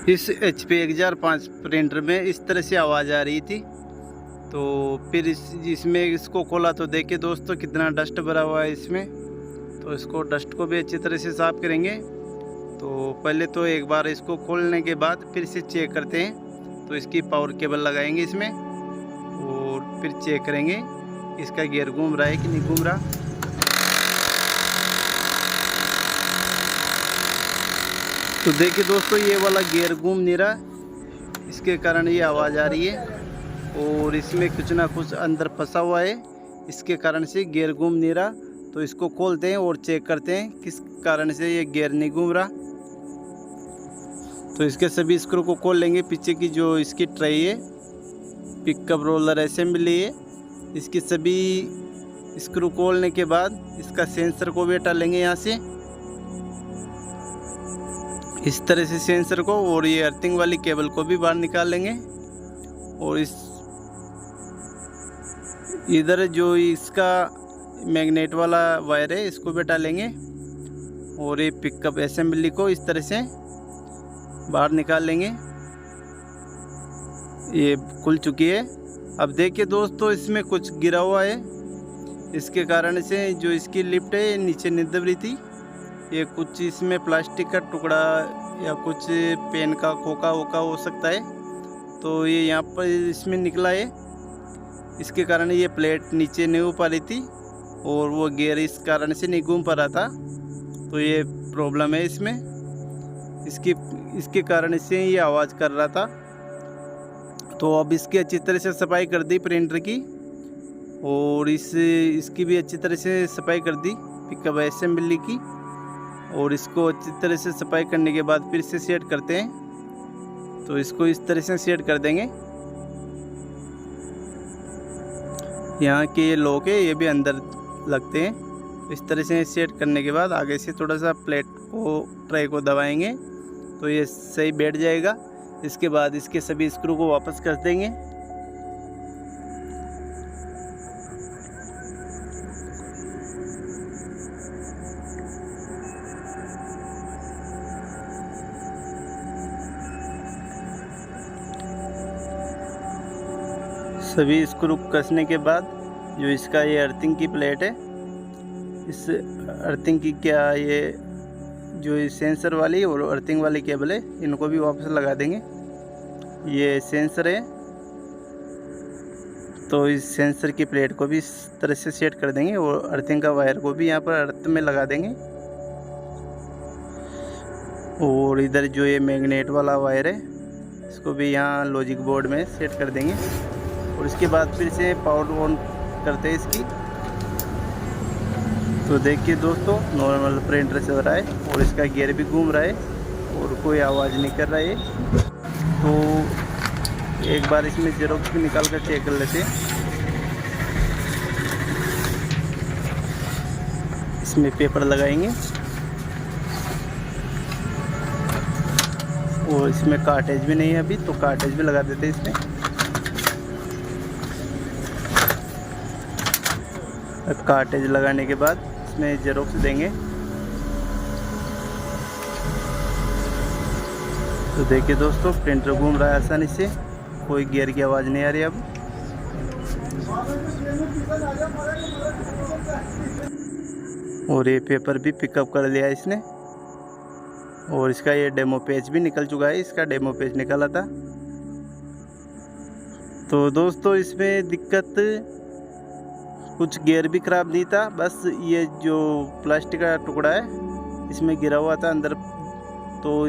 इस HP 1005 printer में इस तरह से आवाज़ आ रही थी। तो फिर इसमें इसको खोला तो देखिए दोस्तों कितना डस्ट भरा हुआ है इसमें। तो इसको डस्ट को भी अच्छी तरह से साफ़ करेंगे। तो पहले तो एक बार इसको खोलने के बाद फिर से चेक करते हैं। तो इसकी पावर केबल लगाएंगे इसमें और फिर चेक करेंगे इसका गियर घूम रहा है कि नहीं घूम रहा। तो देखिए दोस्तों ये वाला गियर घूम नहीं रहा, इसके कारण ये आवाज़ आ रही है। और इसमें कुछ ना कुछ अंदर फंसा हुआ है, इसके कारण से गियर घूम नहीं रहा। तो इसको खोलते हैं और चेक करते हैं किस कारण से ये गियर नहीं घूम रहा। तो इसके सभी स्क्रू को खोल लेंगे। पीछे की जो इसकी ट्रे है, पिकअप रोलर असेंबली है, इसकी सभी स्क्रू खोलने के बाद इसका सेंसर को भी हटा लेंगे यहाँ से इस तरह से सेंसर को। और ये अर्थिंग वाली केबल को भी बाहर निकाल लेंगे। और इस इधर जो इसका मैग्नेट वाला वायर है इसको भी हटा लेंगे। और ये पिकअप असेंबली को इस तरह से बाहर निकाल लेंगे। ये खुल चुकी है। अब देखिए दोस्तों इसमें कुछ गिरा हुआ है, इसके कारण से जो इसकी लिफ्ट है नीचे नहीं दब रही थी। ये कुछ इसमें प्लास्टिक का टुकड़ा या कुछ पेन का खोखा वोखा हो सकता है। तो ये यहाँ पर इसमें निकला है, इसके कारण ये प्लेट नीचे नहीं हो पा रही थी और वो गियर इस कारण से नहीं घूम पा रहा था। तो ये प्रॉब्लम है इसमें, इसके कारण से ये आवाज़ कर रहा था। तो अब इसकी अच्छी तरह से सफाई कर दी प्रिंटर की। और इसकी भी अच्छी तरह से सफाई कर दी पिकअप असेंबली की। और इसको अच्छी तरह से सफाई करने के बाद फिर से सेट करते हैं। तो इसको इस तरह से सेट कर देंगे। यहाँ के ये लॉक है ये भी अंदर लगते हैं। इस तरह से सेट करने के बाद आगे से थोड़ा सा प्लेट को ट्रे को दबाएंगे तो ये सही बैठ जाएगा। इसके बाद इसके सभी स्क्रू को वापस कर देंगे। सभी स्क्रू कसने के बाद जो इसका ये अर्थिंग की प्लेट है, इस अर्थिंग की क्या ये जो सेंसर वाली और अर्थिंग वाली केबल है इनको भी वापस लगा देंगे। ये सेंसर है तो इस सेंसर की प्लेट को भी इस तरह से सेट कर देंगे। और अर्थिंग का वायर को भी यहाँ पर अर्थ में लगा देंगे। और इधर जो ये मैग्नेट वाला वायर है इसको भी यहाँ लॉजिक बोर्ड में सेट कर देंगे। और इसके बाद फिर से पावर ऑन करते हैं इसकी। तो देखिए दोस्तों नॉर्मल प्रिंटर से हो रहा है और इसका गियर भी घूम रहा है और कोई आवाज़ नहीं कर रहा है। तो एक बार इसमें जेरोक्स भी निकाल कर चेक कर लेते हैं। इसमें पेपर लगाएंगे और इसमें कार्टेज भी नहीं है अभी, तो कार्टेज भी लगा देते हैं इसमें। कार्टेज लगाने के बाद इसमें जेरोक्स देंगे। तो देखिए दोस्तों प्रिंटर घूम रहा है आसानी से, कोई गियर की आवाज़ नहीं आ रही अब। और ये पेपर भी पिकअप कर लिया इसने। और इसका ये डेमो पेज भी निकल चुका है, इसका डेमो पेज निकाला था। तो दोस्तों इसमें दिक्कत कुछ गियर भी ख़राब नहीं था, बस ये जो प्लास्टिक का टुकड़ा है इसमें गिरा हुआ था अंदर। तो